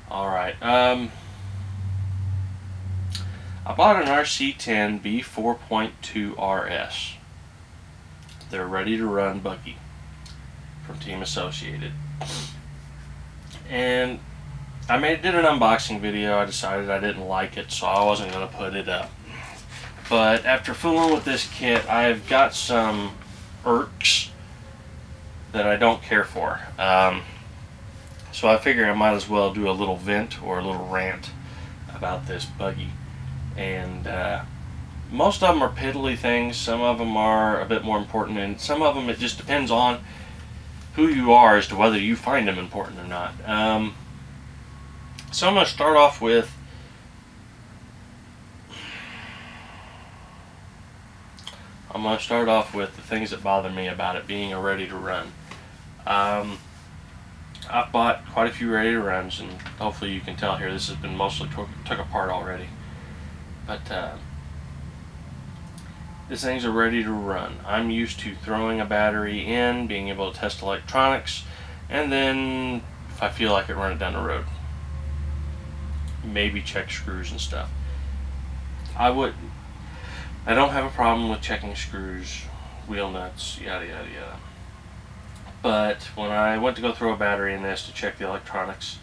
Alright, I bought an RC10 B4.2 RS. They're ready to run buggy from Team Associated. And I did an unboxing video. I decided I didn't like it, so I wasn't going to put it up. But after fooling with this kit, I've got some irks that I don't care for. So I figure I might as well do a little vent or a little rant about this buggy. And most of them are piddly things. Some of them are a bit more important, and some of them it just depends on who you are as to whether you find them important or not. So I'm going to start off with the things that bother me about it being a ready to run. I've bought quite a few ready to runs, and hopefully you can tell here this has been mostly took apart already. But these things are ready to run. I'm used to throwing a battery in, being able to test electronics, and then if I feel like it, run it down the road. Maybe check screws and stuff. I don't have a problem with checking screws, wheel nuts, yada yada yada. But when I went to go throw a battery in this to check the electronics,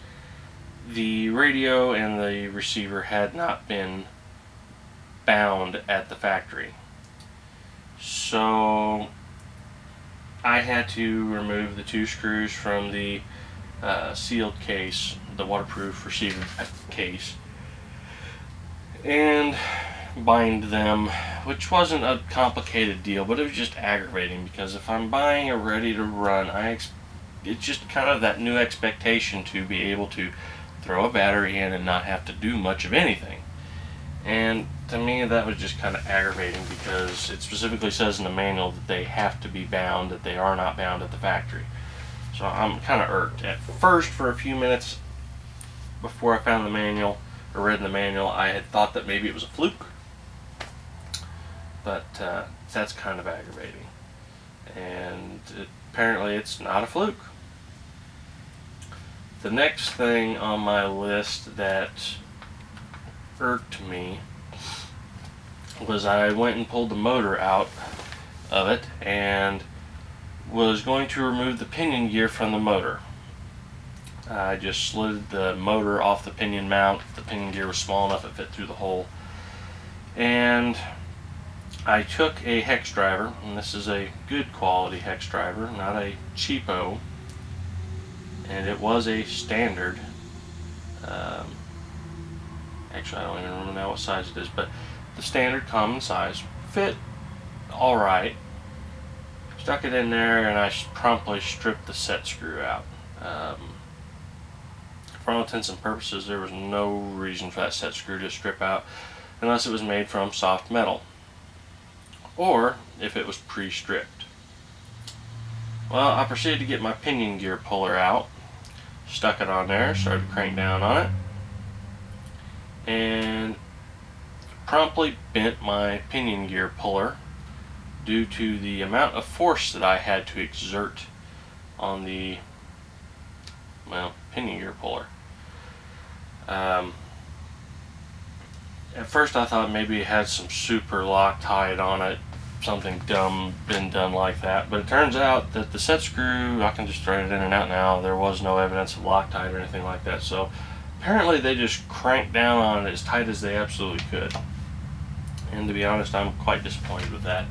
the radio and the receiver had not been bound at the factory. So I had to remove the 2 screws from the sealed case, the waterproof receiver case, and bind them, which wasn't a complicated deal, but it was just aggravating because if I'm buying a ready to run, it's just kind of that new expectation to be able to throw a battery in and not have to do much of anything. And to me that was just kind of aggravating because it specifically says in the manual that they have to be bound, that they are not bound at the factory. So I'm kind of irked. At first, for a few minutes before I found the manual or read the manual, I had thought that maybe it was a fluke. But that's kind of aggravating, and apparently it's not a fluke. The next thing on my list that irked me was I went and pulled the motor out of it and was going to remove the pinion gear from the motor. I just slid the motor off the pinion mount. The pinion gear was small enough it fit through the hole, and I took a hex driver, and this is a good quality hex driver, not a cheapo, and it was a standard. Actually, I don't even remember now what size it is, but the standard common size fit alright. Stuck it in there, and I promptly stripped the set screw out. For all intents and purposes, there was no reason for that set screw to strip out unless it was made from soft metal, or if it was pre-stripped. Well, I proceeded to get my pinion gear puller out, stuck it on there, started to crank down on it, and promptly bent my pinion gear puller due to the amount of force that I had to exert on the, pinion gear puller. At first I thought maybe it had some super Loctite on it, something dumb been done like that, but it turns out that the set screw, I can just thread it in and out now. There was no evidence of Loctite or anything like that, so apparently they just cranked down on it as tight as they absolutely could. And to be honest, I'm quite disappointed with that,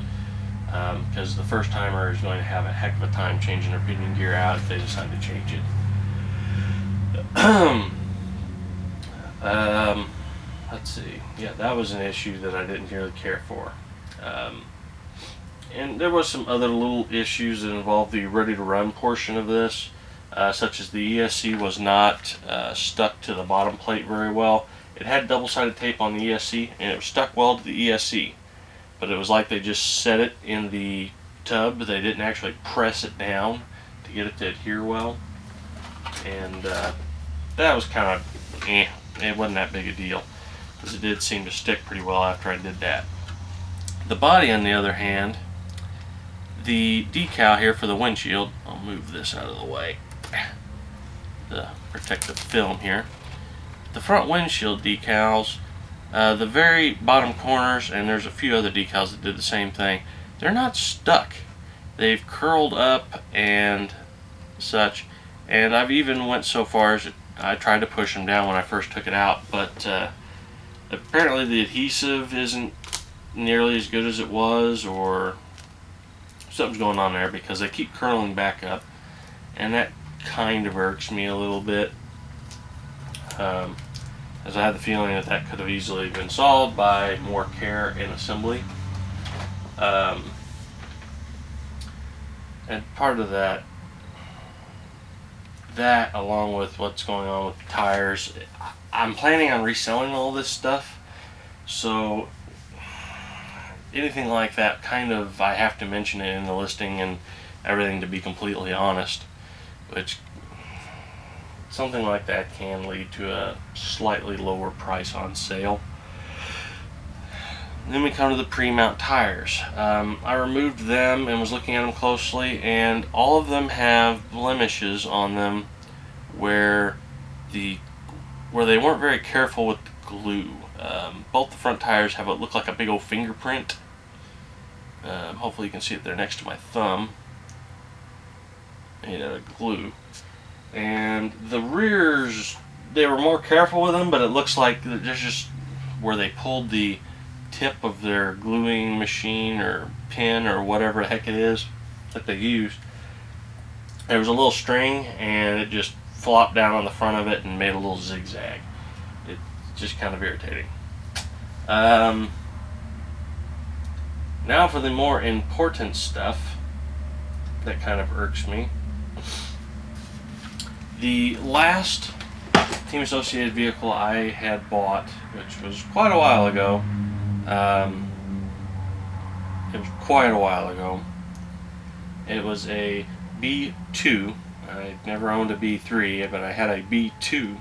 because the first timer is going to have a heck of a time changing their pinion gear out if they decide to change it. Let's see. Yeah, that was an issue that I didn't really care for. And there was some other little issues that involved the ready to run portion of this, such as the ESC was not stuck to the bottom plate very well. It had double-sided tape on the ESC, and it was stuck well to the ESC, but it was like they just set it in the tub. They didn't actually press it down to get it to adhere well, and that was kind of it wasn't that big a deal, because it did seem to stick pretty well after I did that. The body, on the other hand, the decal here for the windshield, I'll move this out of the way. the protective film here. The front windshield decals, the very bottom corners, and there's a few other decals that did the same thing, they're not stuck. They've curled up and such, and I've even went so far as I tried to push them down when I first took it out, but apparently the adhesive isn't nearly as good as it was, or something's going on there, because they keep curling back up, and that kind of irks me a little bit, as I have the feeling that that could have easily been solved by more care in assembly. And part of that along with what's going on with the tires, I'm planning on reselling all this stuff, so anything like that, kind of, I have to mention it in the listing and everything, to be completely honest, which something like that can lead to a slightly lower price on sale. Then we come to the pre-mount tires. I removed them and was looking at them closely, and all of them have blemishes on them where they weren't very careful with the glue. Both the front tires have what look like a big old fingerprint. Hopefully you can see it there next to my thumb. Made out of glue. And the rears, they were more careful with them, but it looks like there's just where they pulled the tip of their gluing machine or pin or whatever the heck it is that they used. There was a little string, and it just flopped down on the front of it and made a little zigzag. It's just kind of irritating. Now for the more important stuff that kind of irks me. The last Team Associated vehicle I had bought, which was quite a while ago, it was a B2. I never owned a B3, but I had a B2,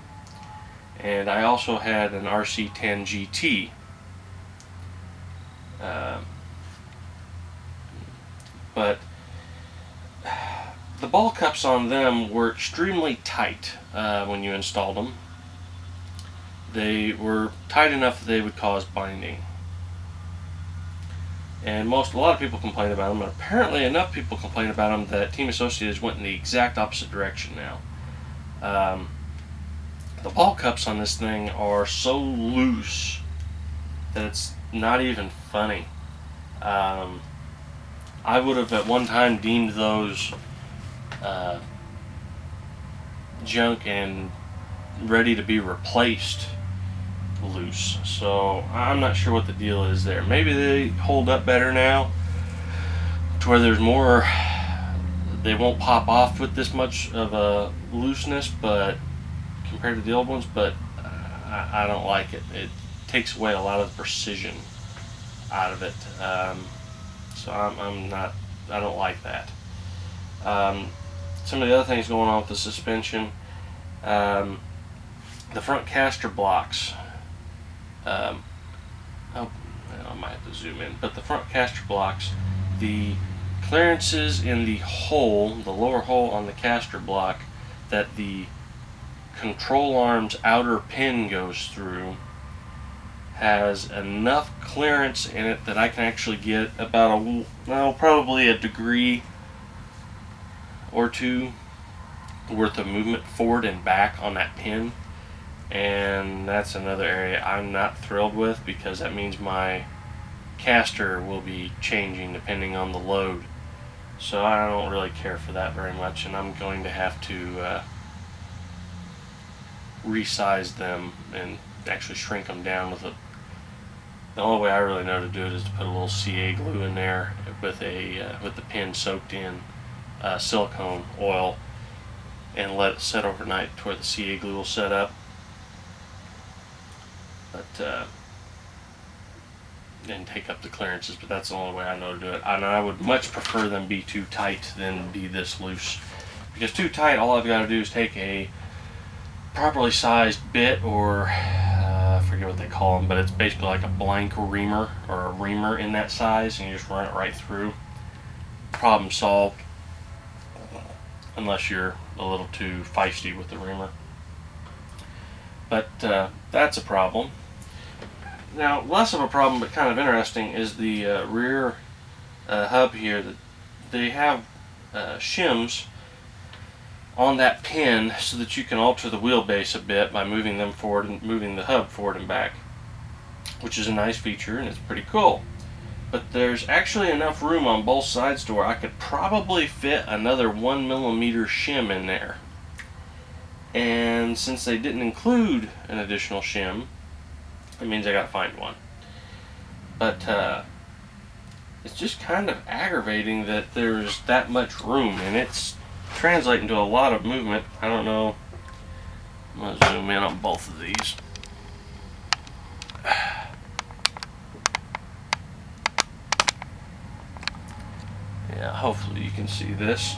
and I also had an RC10 GT. But the ball cups on them were extremely tight when you installed them. They were tight enough that they would cause binding. And a lot of people complain about them, and apparently enough people complain about them that Team Associated went in the exact opposite direction now. The ball cups on this thing are so loose that it's not even funny. I would have at one time deemed those junk and ready to be replaced loose. So I'm not sure what the deal is there. Maybe they hold up better now to where there's more, they won't pop off with this much of a looseness, but compared to the old ones, but I don't like it. It takes away a lot of the precision out of it. So I don't like that. Some of the other things going on with the suspension, the front caster blocks, I might have to zoom in, but the front caster blocks, the clearances in the hole, the lower hole on the caster block that the control arm's outer pin goes through, has enough clearance in it that I can actually get about probably a degree or two worth of movement forward and back on that pin, and that's another area I'm not thrilled with, because that means my caster will be changing depending on the load. So I don't really care for that very much, and I'm going to have to resize them and actually shrink them down with the only way I really know to do it is to put a little CA glue in there with the pin soaked in silicone oil and let it set overnight to where the CA glue will set up. But and take up the clearances, but that's the only way I know to do it. And I would much prefer them be too tight than be this loose, because too tight, all I've got to do is take a properly sized bit, or I forget what they call them, but it's basically like a blank reamer or a reamer in that size, and you just run it right through. Problem solved, unless you're a little too feisty with the reamer. But that's a problem. Now, less of a problem, but kind of interesting, is the rear hub here. That they have shims on that pin so that you can alter the wheelbase a bit by moving them forward and moving the hub forward and back, which is a nice feature and it's pretty cool. But there's actually enough room on both sides to where I could probably fit another 1mm shim in there. And since they didn't include an additional shim, it means I gotta find one. But it's just kind of aggravating that there's that much room, and it's translating to a lot of movement. I don't know. I'm gonna zoom in on both of these. Yeah, hopefully you can see this.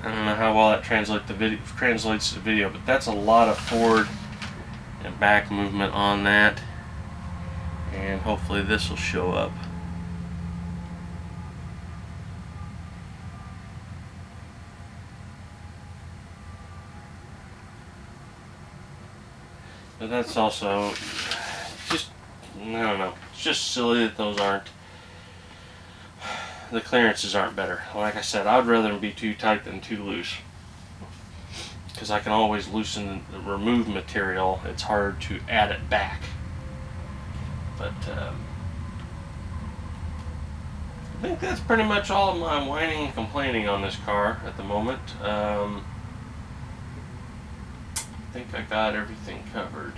I don't know how well that translates to video, but that's a lot of forward and back movement on that, and hopefully this will show up. But that's also just, I don't know, it's just silly that those aren't, the clearances aren't better. Like I said, I'd rather them be too tight than too loose, because I can always loosen the remove material. It's hard to add it back. But I think that's pretty much all of my whining and complaining on this car at the moment. I think I got everything covered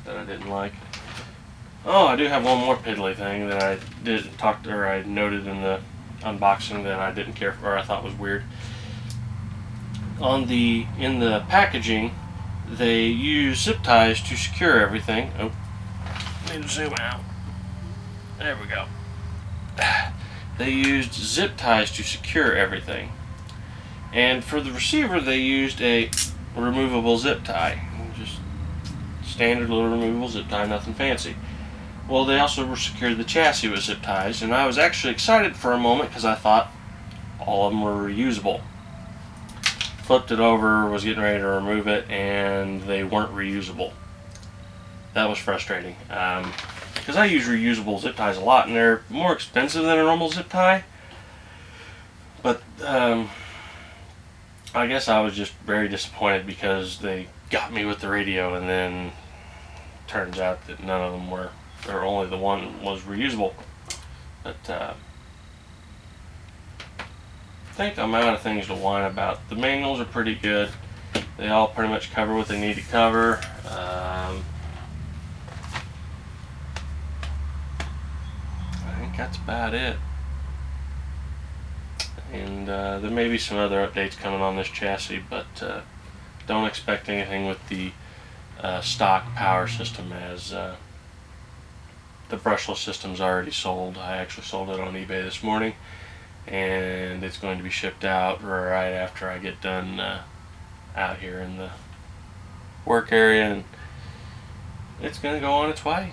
that I didn't like. Oh, I do have one more piddly thing that I didn't talk to, or I noted in the unboxing that I didn't care for, or I thought was weird. In the packaging, they use zip ties to secure everything. Oh, need to zoom out. There we go. They used zip ties to secure everything. And for the receiver, they used a removable zip tie. Just standard little removable zip tie, nothing fancy. Well, they also secured the chassis with zip ties, and I was actually excited for a moment because I thought all of them were reusable. Flipped it over, was getting ready to remove it, and they weren't reusable. That was frustrating. Because I use reusable zip ties a lot, and they're more expensive than a normal zip tie. But I guess I was just very disappointed because they got me with the radio, and then turns out that none of them were, or only the one was reusable. But I think I'm out of things to whine about. The manuals are pretty good. They all pretty much cover what they need to cover. I think that's about it. And there may be some other updates coming on this chassis, but don't expect anything with the stock power system, as the brushless system's already sold. I actually sold it on eBay this morning, and it's going to be shipped out right after I get done out here in the work area, and it's going to go on its way.